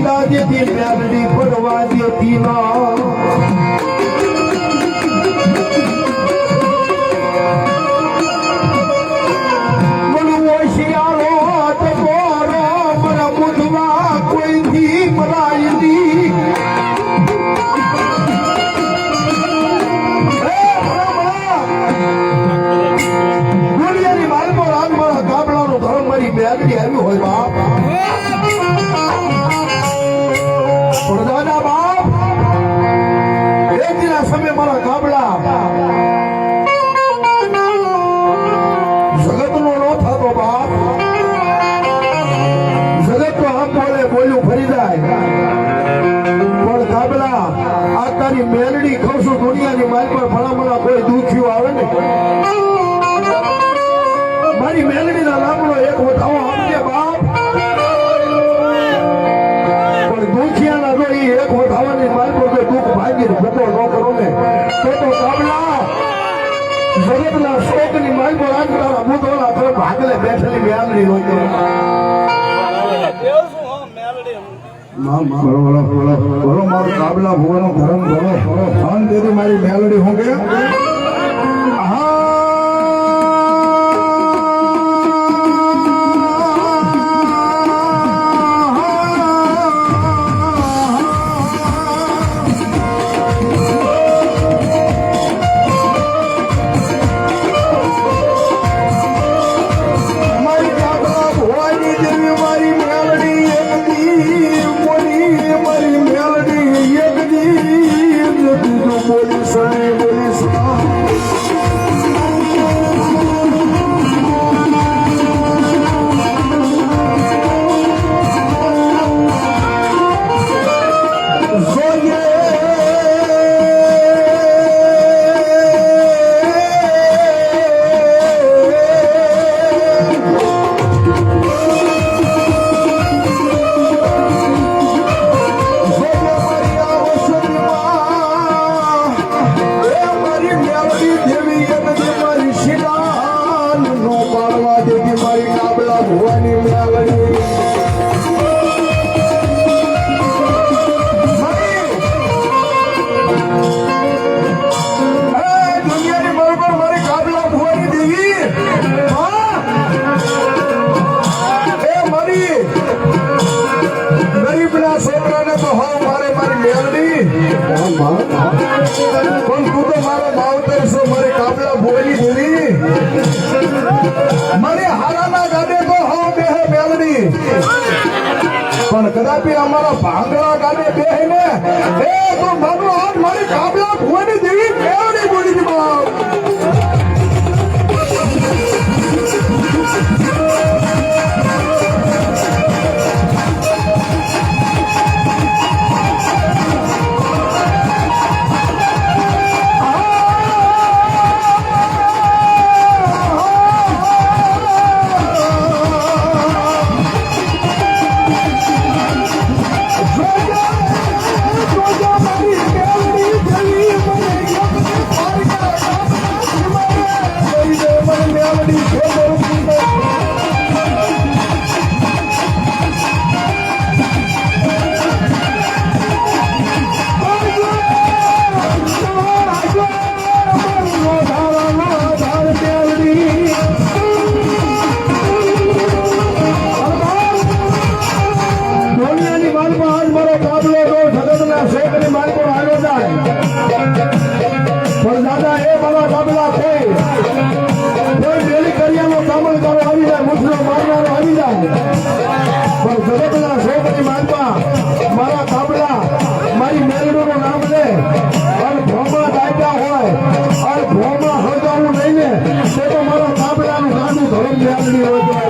પીડા દેતી મેલડી પડવા દેતી ના મેલડી આવી હોય બાપ દાદા બાપ એક દિના સમય મારા ગામડા જગત નો નો થતો બાપ જગત તો આમ બોલે બોલ્યું ફરી જાય પણ ગામડા આ તારી મેલડી કહું છું દુનિયાની માલ પર ભલામણા કોઈ દુખ્યું આવે ને મારી મેલડી ના નામનો એક વધાવો સમજે બાપ પણ દુખિયાના જો એ એક વધાવાની માલ પર જો દુઃખ ભાગીને ભૂકો ન કરો ને તો કાબલા જગતના શોકની માલ પર આજ તારા બુધોના તરફ ભાગલે બેઠેલી મેલડી હોય બોલો મારો કાબલા ભુવાનો ધર્મ બોલો શાંતિથી મારી મેલડી હું કે પણ કદાપી અમારા ભાંગડા ગાડે બે ને એ તો મારો હાથ મારી કાબલા ભુવાની દેવી મેલડી બોલી દી બાપ મારા કાબલા મારી મેલડીનું નામ લે અને ભોમા દાયકા હોય અને ભોમા હળગાવું નહીં ને તો મારા કાબલાનું નાનું ધર્મ મેલડી હોય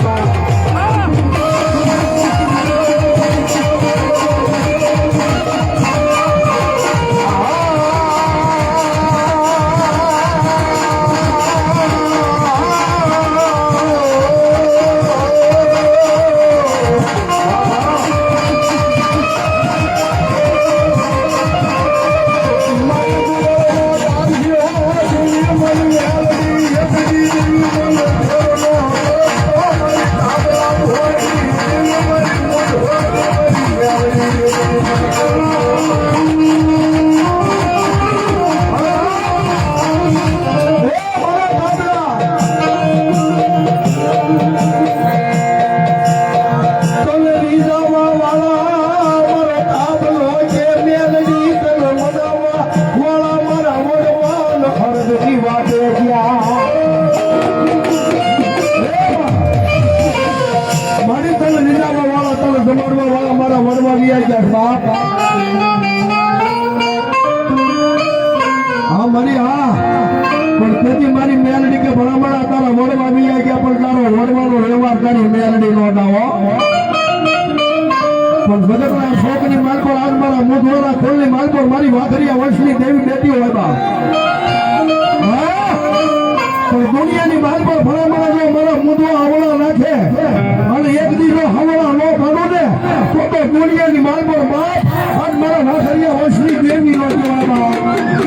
Oh, પણ તારો વડવાનો વ્યવહાર તારી મેલડી નો દાવો પણ જગતના શોકની માલ પર આજ મારા મુધવાના ખોલની માલ પર મારી વાઘરિયા વંશની દેવી બેટી હોય બા પણ દુનિયાની માલ પર ભલામણા જો મારા મુધવા હવળા નાખે અને એક દીનો હવળા નો બનો ને તો દુનિયાની માલ પર બાપ આજ મારા વાઘરિયા વંશની દેવી નો કહેવાય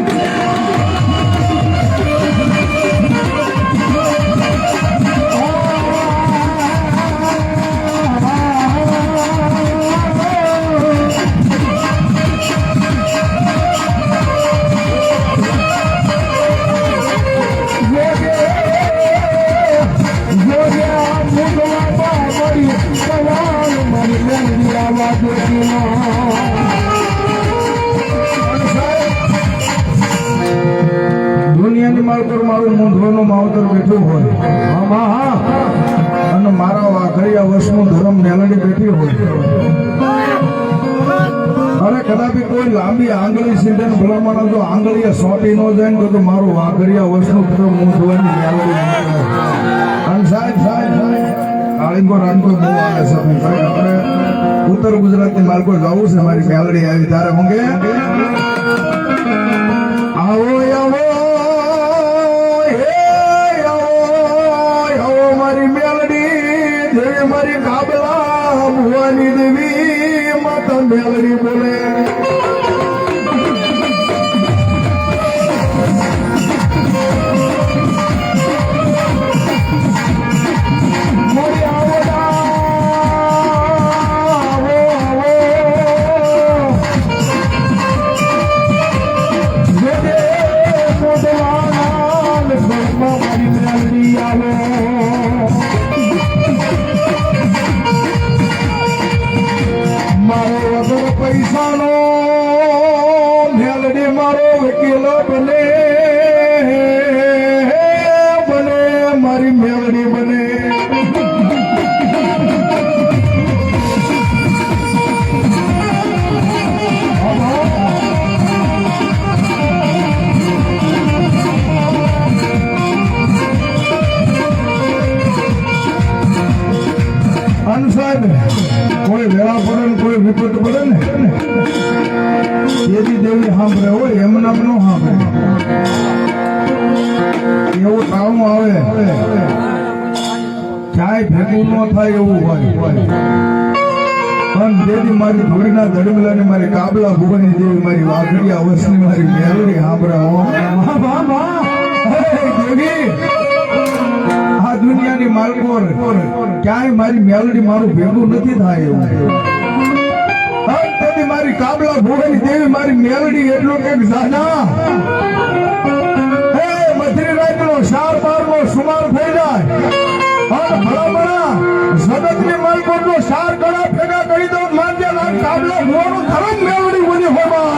દુનિયાની માલ પર મારું મૂંઝવણનું માવતર બેઠું હોય અને મારા વાઘરિયા વર્ષનું ધર્મ મેલડી બેઠી હોય અરે કદાપી કોઈ લાંબી આંગળી સીધે ભલામણ જો આંગળીએ સોંટી ન જાય તો મારું વાઘરિયા વર્ષનું ધર્મ મૂંઝવણની મેલડી અને સાહેબ કાળીંગો રાનકો બહુ આવે છે આપણે ઉત્તર ગુજરાતની માર્ગો જવું છે મારી મેલડી આવી તારે ઊંઘે આવો આવો મારી મેલડી દેવી મારી કાબલા ભુવાની દેવી માતા મેલડી બોલે પૈસાનો મેલડી મારો વકીલ બને મારી મેલડી બને સાહેબ કોઈ વેળા પડે ને કોઈ વિપત પડે ને દેવી દેવી સાંભળે હોય એમ નામ નો સાંભળે એવું ટાણું આવે ક્યાંય ભેગું ન થાય એવું હોય પણ દેવી મારી ધોળીના ધડમલાની મારી કાબલા ભુવની દેવી મારી વાઘડિયા વસની મારી મેલડી સાંભળે દેવી આ દુનિયાની માલકોર ક્યાંય મારી મેલડી મારું ભેગું નથી થાય એવું તેથી મારી કાબલા ભોગની દેવી મારી મેલડી એટલું કે જાના હે મધરી રાતનો 4-12 નો સુમાર થઈ જાય અને ભલામણા જગતની માલકોરનો 4 ગણા ભેગા કરી દો માનજે કાબલા ભોગનું ધર્મ મેલડી બની હોવા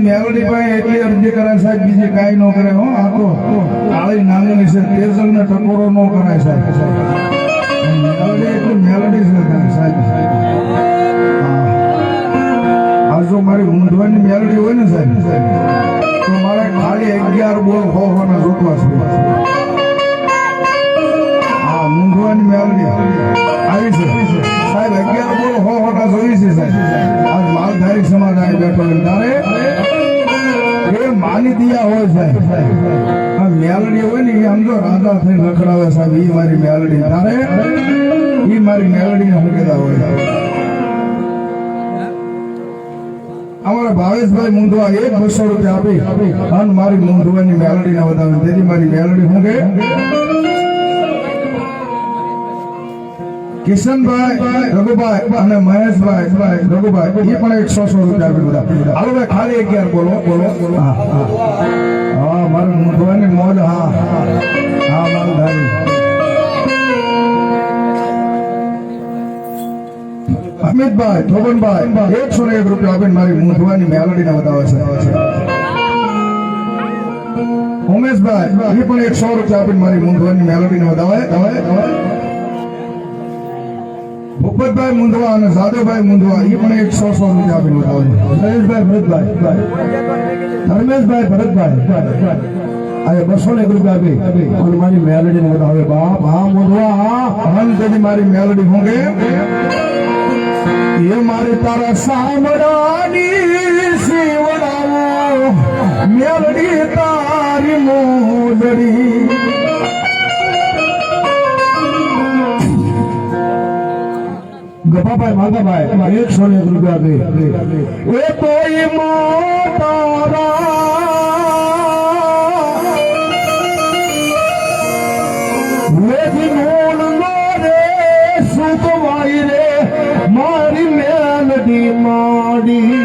મેલડી ભાઈ એટલી અરજી કરે સાહેબ બીજી કાંઈ ન કરે હો આ તો કાળી નાંગણી છે તેજલ ને ટકોરો ન કરાય સાહેબ મેલડી એટલી મેલડી છે સાહેબ આ જો મારી ઊંધવાની મેલડી હોય ને સાહેબ તો મારે ખાલી 11 બોલ હોવાના જોતવા છે હા ઊંધવાની મેલડી આવી છે સાહેબ 11 બોલ હોવાના જોઈ છે સાહેબ આજ માલધારી સમાજ આવી બેઠો તારે એ માની દિયા હોય સાહેબ આ મેલડી હોય ને એ આમ જો રાજા થઈને રખડાવે સાહેબ એ મારી મેલડી તારે એ મારી મેલડી ને મૂકેલા હોય અમારા ભાવેશભાઈ મુંદવા 200 રૂપિયા આપી અને મારી મુંદવાની મેલડી ને વધાવે તેથી મારી મેલડી હું કિશનભાઈ રઘુભાઈ અને મહેશભાઈ રઘુભાઈ એ પણ 100 રૂપિયા આપી બધા. હાલો ભાઈ ખાલી 11 બોલો. હા મારું મૂંઝવાની મોજ. હા માલધારી અમિતભાઈ ધોબનભાઈ 101 રૂપિયા આપીને મારી મૂંઝવાની મેલડીને વધાવે છે. ઉમેશભાઈ એ પણ 100 રૂપિયા આપીને મારી મૂંઝવાની મેલડીને વધાવે. ભૂપતભાઈ મુંદવા અને જાદવભાઈ મુંદવા એ પણ 100 રૂપિયા આપીને વધાવે. નરેશભાઈ ભરતભાઈ ધર્મેશભાઈ ભરતભાઈ આ 201 રૂપિયા આપી અને મારી મેલડીને વધાવે. બાપ હા મુંદવા હા મારી મેલડી હોંગે ये मारे तारा सामरानी सेवड़ाओ मेलडी तारी मोदड़ी गपाभाई माधाभाई 101 રૂપિયા દે. એ તોય મોતારા વેજી મોલ નો રે સુતવાઈ રે મારી મેલડી માડી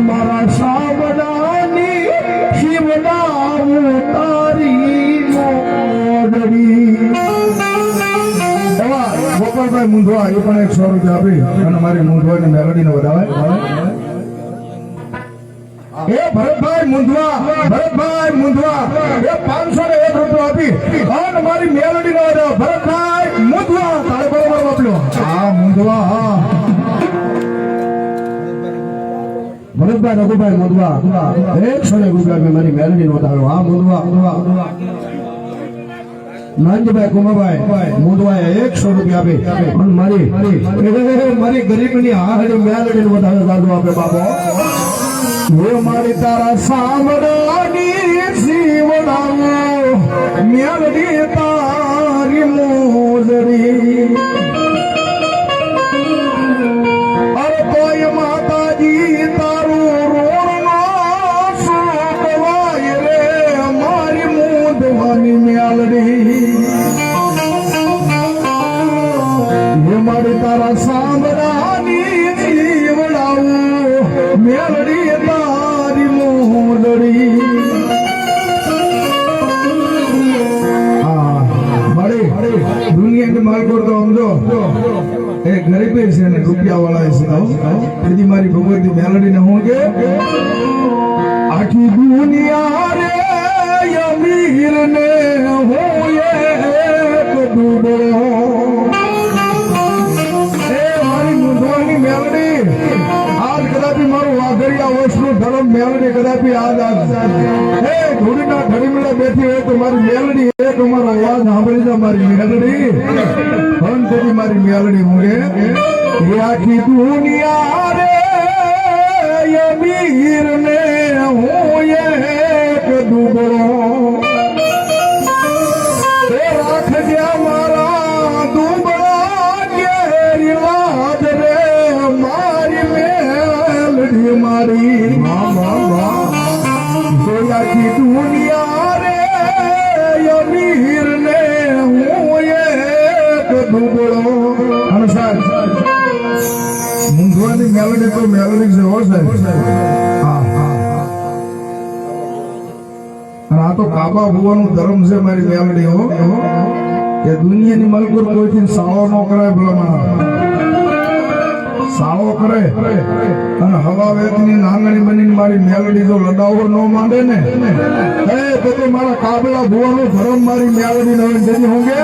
મારા સાવડાની શિવડાવું તારી મોદડી. ગોપાલભાઈ મુંધવા એ પણ 100 રૂપિયા આપી અને મારી મૂંઝવાની મેલડીને વધાવે. એ ભરતભાઈ મુંધવા એ 501 રૂપિયા આપી અને મારી મેલડીને વધાવે. ભરતભાઈ મુંધવા તારે બરોબર વાપર્યો. હા મુંધવા હા ભરતભાઈ રઘુભાઈ મુંધવા 101 રૂપિયા મારી મેલડીને વધાવે. હા મુંધવા નાનજીભાઈ કુમાભાઈ મુંદવાએ 100 રૂપિયા આપે મારી ગરીબની હાડી મેલડીને વધારે દાદુ આપે. બાબો હે મારી તારા સામડાની શિવડાવો મેલડી તારી મોદડી. અરે કોઈ માતાજી તારું રોણનો સુકવાય રે મારી મોદવાની મેલડી. મારી તારા સાંભળાની જીવડાવું મેલડી તારી મોદડી. દુનિયાની માલકોર તો સમજો એ ગરીબી છે ને રૂપિયા વાળા છે. તેથી મારી ભગવતી મેલડી ને હું કે આખી દુનિયા રે અમીર ને હું એક ડૂબો. મેલડી કદાપી ધૂળીના ઠરીમડા બેઠી હોય તો મારી મેલડી એક અમારો અવાજ સાંભળી જાય. મારી મેલડી તેથી મારી મેલડી હું એ આખી દુનિયા રે અમીર ને હું એક ડૂબળો. રાખજે મારા ડૂબળા કેરી લાજ રે મારી મેલડી મારી. આખી દુનિયા રે અમીર ને હું એક ડૂબળો. અને સાહેબ મૂંઝવાની મેલડી તો મેલડી છે હો સાહેબ. અને આ તો કાબા ભુવાનું ધર્મ છે મારી મેલડી હો કે દુનિયાની મલકુર કોઈથી સાળો ન કરાય. ભલામણ સાળો કરે અને હવા વેતની નાંગણી બનીને મારી મેલડી જો લડાવો ન માંડે ને તો મારા કાબલા ભુવાનું ધર્મ મારી મેલડી ન જેની હોંગે.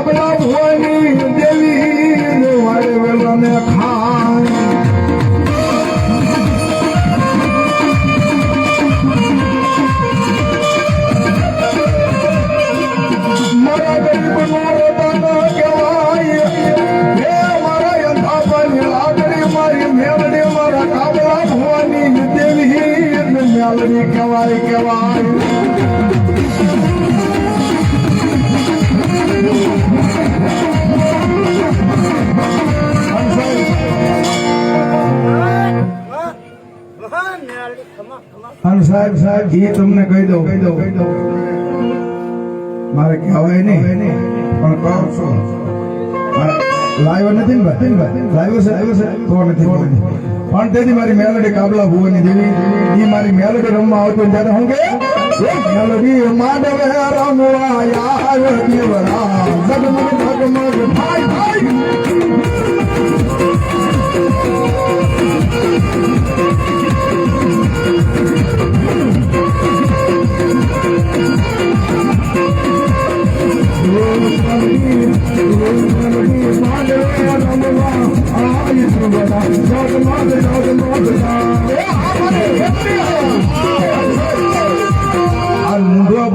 કાબલા ભુવાની દેવી વારે વેલાને ખાય મારા ગરીબ મારો દાદા કહેવાય હે મારા યંથાપની લાગણી મારી મેલડી મારા કાબલા ભુવાની દેવી મેલડી કહેવાય સાહેબ એ તમને કહી દઉં મારે કહેવાય નહીં પણ કહું છું લાવ્યો નથી ને લાવ્યો છે તો નથી પણ તેથી મારી મેલડી કાબલા ભુવાની દેવી એ મારી મેલડી રમવા આવતો ત્યારે હું કે મેલડી માધવ રમવા યાર દેવરા જગમગ જગમગ ભાઈ ભાઈ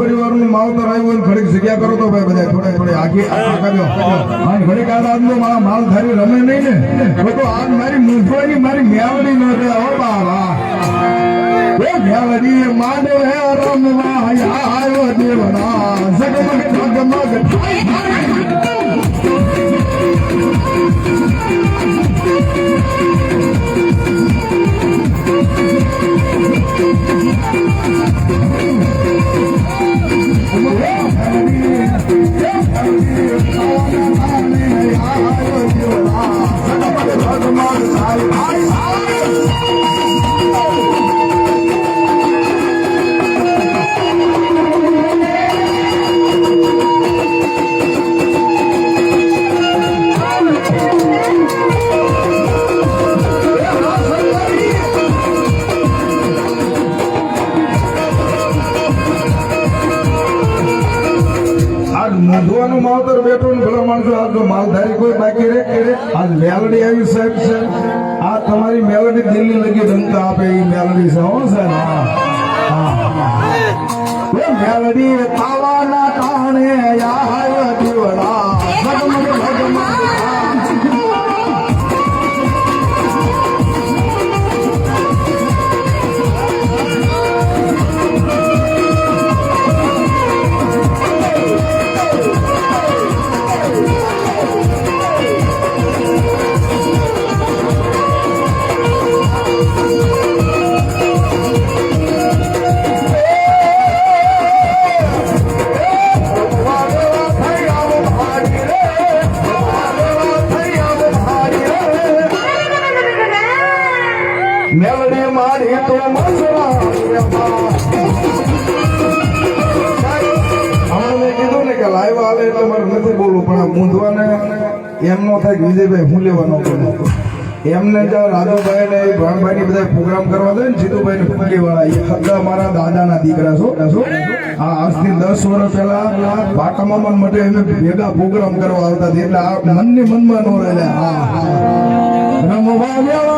પરિવારનું માવતર આવ્યું ઘડીક જગ્યા કરો તો ભાઈ બધા થોડે આગળ ઘડીક માલ ધારી રમે નહીં ને તો આજ મારી મૂંઝવાની મારી મેવડી ન રહે હો બાબા મેવડી માનવ હે રમવા આવ્યો દેવરા જગમગ જગમગ મૂંઝવાનું માવતર બેઠો ને ભલા માણસો આજ માલધારી કોઈ બાકી રે આજ મેલડી આવી સાહેબ છે આ તમારી મેલડી દિલ્હી લગી ડંકા આપે એ મેલડી છે હો સાહેબ મેલડી તાવાના ટાણે યાર દીવડા ભગમગ ભગમગ મેલડી મારી તો મસરા મેં કીધું ને કે લાઈવ આવે એટલે મારે નથી બોલવું પણ આ મૂંઝવાને એમ નો થાય કે વિજયભાઈ હું લેવાનો એમને જો રાજુભાઈ ને ભાણભાઈ ની બધા પ્રોગ્રામ કરવા દે ને જીતુભાઈ ને ફૂલી વાળા એ ખદ્દા મારા દાદાના દીકરા છો આ આજથી 10 વર્ષ પહેલા બાટા મામા માટે અમે ભેગા પ્રોગ્રામ કરવા આવતા એટલે આ મનની મનમાં નો રહે રમવા